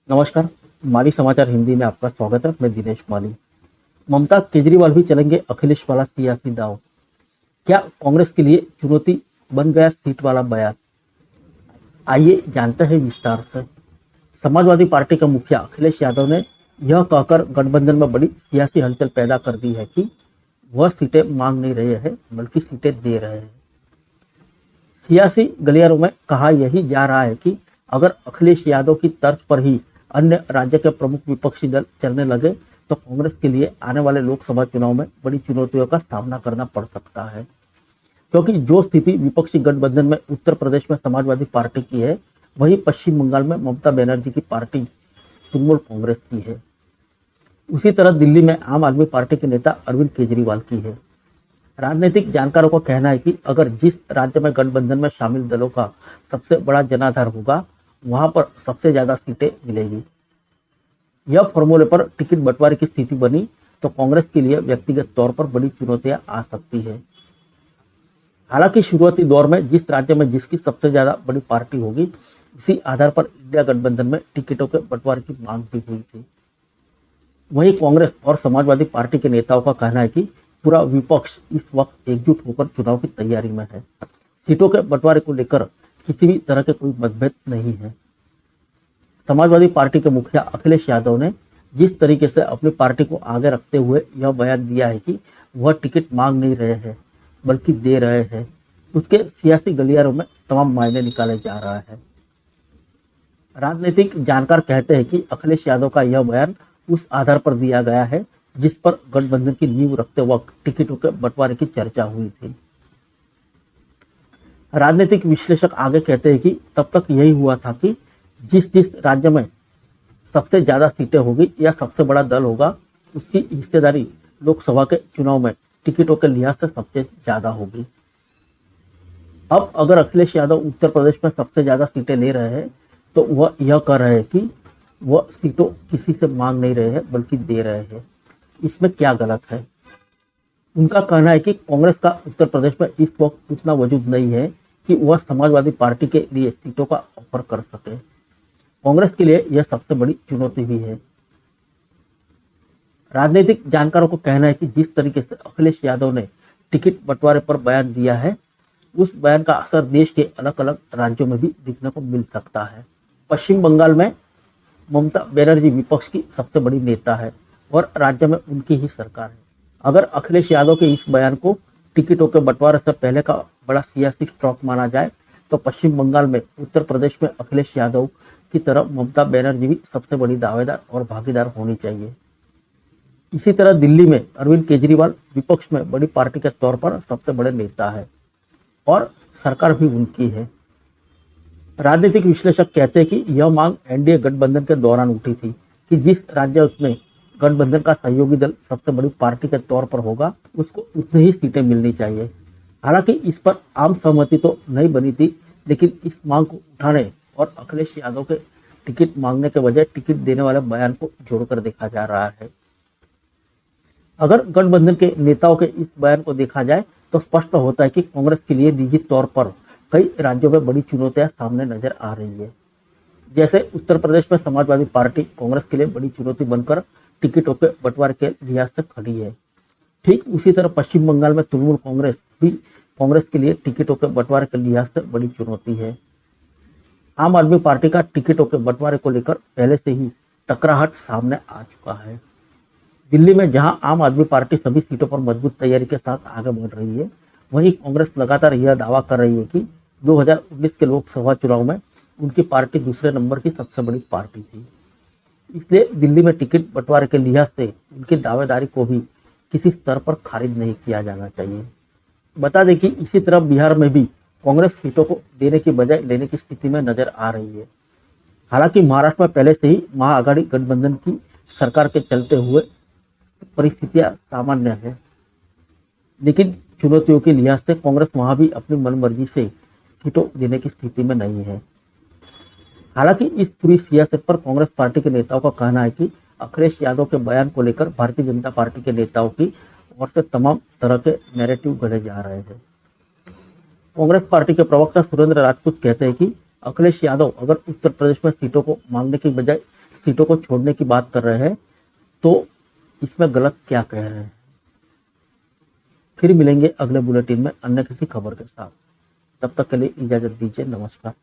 नमस्कार। माली समाचार हिंदी में आपका स्वागत है। मैं दिनेश माली। ममता केजरीवाल भी चलेंगे अखिलेश वाला सियासी दांव। क्या कांग्रेस के लिए चुनौती बन गया सीट वाला बयान? आइए जानते हैं विस्तार से। समाजवादी पार्टी का मुखिया अखिलेश यादव ने यह कहकर गठबंधन में बड़ी सियासी हलचल पैदा कर दी है कि वह सीटें मांग नहीं रहे हैं बल्कि सीटें दे रहे हैं। सियासी गलियारों में कहा यही जा रहा है कि अगर अखिलेश यादव की तर्ज पर ही अन्य राज्य के प्रमुख विपक्षी दल चलने लगे तो कांग्रेस के लिए आने वाले लोकसभा चुनाव में बड़ी चुनौतियों का सामना करना पड़ सकता है, क्योंकि जो स्थिति विपक्षी गठबंधन में उत्तर प्रदेश में समाजवादी पार्टी की है, वही पश्चिम बंगाल में ममता बनर्जी की पार्टी तृणमूल कांग्रेस की है। उसी तरह दिल्ली में आम आदमी पार्टी के नेता अरविंद केजरीवाल की है। राजनीतिक जानकारों का कहना है कि अगर जिस राज्य में गठबंधन में शामिल दलों का सबसे बड़ा जनाधार होगा, वहां पर सबसे ज्यादा सीटें मिलेगी। यह फॉर्मूले पर टिकट बंटवारे की स्थिति बनी तो कांग्रेस के लिए व्यक्तिगत तौर पर बड़ी चुनौतियां आ सकती है। हालांकि शुरुआती दौर में जिस राज्य में जिसकी सबसे ज्यादा बड़ी पार्टी होगी, उसी आधार पर इंडिया गठबंधन में टिकटों के बंटवारे की मांग भी हुई थी। वहीं कांग्रेस और समाजवादी पार्टी के नेताओं का कहना है कि पूरा विपक्ष इस वक्त एकजुट होकर चुनाव की तैयारी में है। सीटों के बंटवारे को लेकर किसी भी तरह के कोई मतभेद नहीं है। समाजवादी पार्टी के मुखिया अखिलेश यादव ने जिस तरीके से अपनी पार्टी को आगे रखते हुए यह बयान दिया है कि वह टिकट मांग नहीं रहे हैं बल्कि दे रहे हैं, उसके सियासी गलियारों में तमाम मायने निकाले जा रहा है। राजनीतिक जानकार कहते हैं कि अखिलेश यादव का यह बयान उस आधार पर दिया गया है जिस पर गठबंधन की नींव रखते वक्त टिकटों के बंटवारे की चर्चा हुई थी। राजनीतिक विश्लेषक आगे कहते हैं कि तब तक यही हुआ था कि जिस जिस राज्य में सबसे ज्यादा सीटें होगी या सबसे बड़ा दल होगा, उसकी हिस्सेदारी लोकसभा के चुनाव में टिकटों के लिहाज से सबसे ज्यादा होगी। अब अगर अखिलेश यादव उत्तर प्रदेश में सबसे ज्यादा सीटें ले रहे हैं तो वह यह कह रहे हैं कि वह सीटों किसी से मांग नहीं रहे हैं बल्कि दे रहे हैं। इसमें क्या गलत है? उनका कहना है कि कांग्रेस का उत्तर प्रदेश में इस वक्त उतना वजूद नहीं है कि वह समाजवादी पार्टी के लिए सीटों का ऑफर कर सके। कांग्रेस के लिए यह सबसे बड़ी चुनौती भी है। राजनीतिक जानकारों को कहना है कि जिस तरीके से अखिलेश यादव ने टिकट बंटवारे पर बयान दिया है, उस बयान का असर देश के अलग अलग राज्यों में भी दिखने को मिल सकता है। पश्चिम बंगाल में ममता बनर्जी विपक्ष की सबसे बड़ी नेता है और राज्य में उनकी ही सरकार है। अगर अखिलेश यादव के इस बयान को टिकटों के बंटवारे से पहले का बड़ा सियासी स्ट्रोक माना जाए तो पश्चिम बंगाल में उत्तर प्रदेश में अखिलेश यादव की तरह ममता बनर्जी भी सबसे बड़ी दावेदार और भागीदार होनी चाहिए। इसी तरह दिल्ली में अरविंद केजरीवाल विपक्ष में बड़ी पार्टी के तौर पर सबसे बड़े नेता है और सरकार भी उनकी है। राजनीतिक विश्लेषक कहते हैं कि यह मांग एनडीए गठबंधन के दौरान उठी थी कि जिस राज्य में गठबंधन का सहयोगी दल सबसे बड़ी पार्टी के तौर पर होगा, उसको उतनी ही सीटें मिलनी चाहिए। हालांकि इस पर आम सहमति तो नहीं बनी थी, लेकिन इस मांग को उठाने और अखिलेश यादव के टिकट मांगने के बजाय टिकट देने वाले बयान को जोड़कर देखा जा रहा है। अगर गठबंधन के नेताओं के इस बयान को देखा जाए तो स्पष्ट होता है कि कांग्रेस के लिए निजी तौर पर कई राज्यों में बड़ी चुनौतियां सामने नजर आ रही है। जैसे उत्तर प्रदेश में समाजवादी पार्टी कांग्रेस के लिए बड़ी चुनौती बनकर टिकटों के बंटवारे के लिहाज से खड़ी है। ठीक उसी तरह पश्चिम बंगाल में तृणमूल कांग्रेस भी कांग्रेस के लिए टिकटों के बंटवारे के लिहाज से बड़ी चुनौती है। आम आदमी पार्टी का टिकटों के बंटवारे को लेकर पहले से ही टकराहट सामने आ चुका है। दिल्ली में जहां आम आदमी पार्टी सभी सीटों पर मजबूत तैयारी के साथ आगे बढ़ रही है, वहीं कांग्रेस लगातार यह दावा कर रही है कि 2019 के लोकसभा चुनाव में उनकी पार्टी दूसरे नंबर की सबसे बड़ी पार्टी थी। इसलिए दिल्ली में टिकट बंटवारे के लिहाज से उनकी दावेदारी को भी किसी स्तर पर खारिज नहीं किया जाना चाहिए। बता दें कि इसी तरह बिहार में भी कांग्रेस सीटों को देने की बजाय लेने की स्थिति में नजर आ रही है। हालांकि महाराष्ट्र में पहले से ही महाआघाड़ी गठबंधन की सरकार के चलते हुए परिस्थितियां सामान्य है, लेकिन चुनौतियों के लिहाज से कांग्रेस वहां भी अपनी मनमर्जी से सीटों देने की स्थिति में नहीं है। हालांकि इस पूरी सियासत पर कांग्रेस पार्टी के नेताओं का कहना है कि अखिलेश यादव के बयान को लेकर भारतीय जनता पार्टी के नेताओं की ओर से तमाम तरह के नैरेटिव गढ़े जा रहे हैं। कांग्रेस पार्टी के प्रवक्ता सुरेंद्र राजपूत कहते हैं कि अखिलेश यादव अगर उत्तर प्रदेश में सीटों को मांगने की बजाय सीटों को छोड़ने की बात कर रहे हैं, तो इसमें गलत क्या कह रहे हैं। फिर मिलेंगे अगले बुलेटिन में अन्य किसी खबर के साथ। तब तक के लिए इजाजत दीजिए। नमस्कार।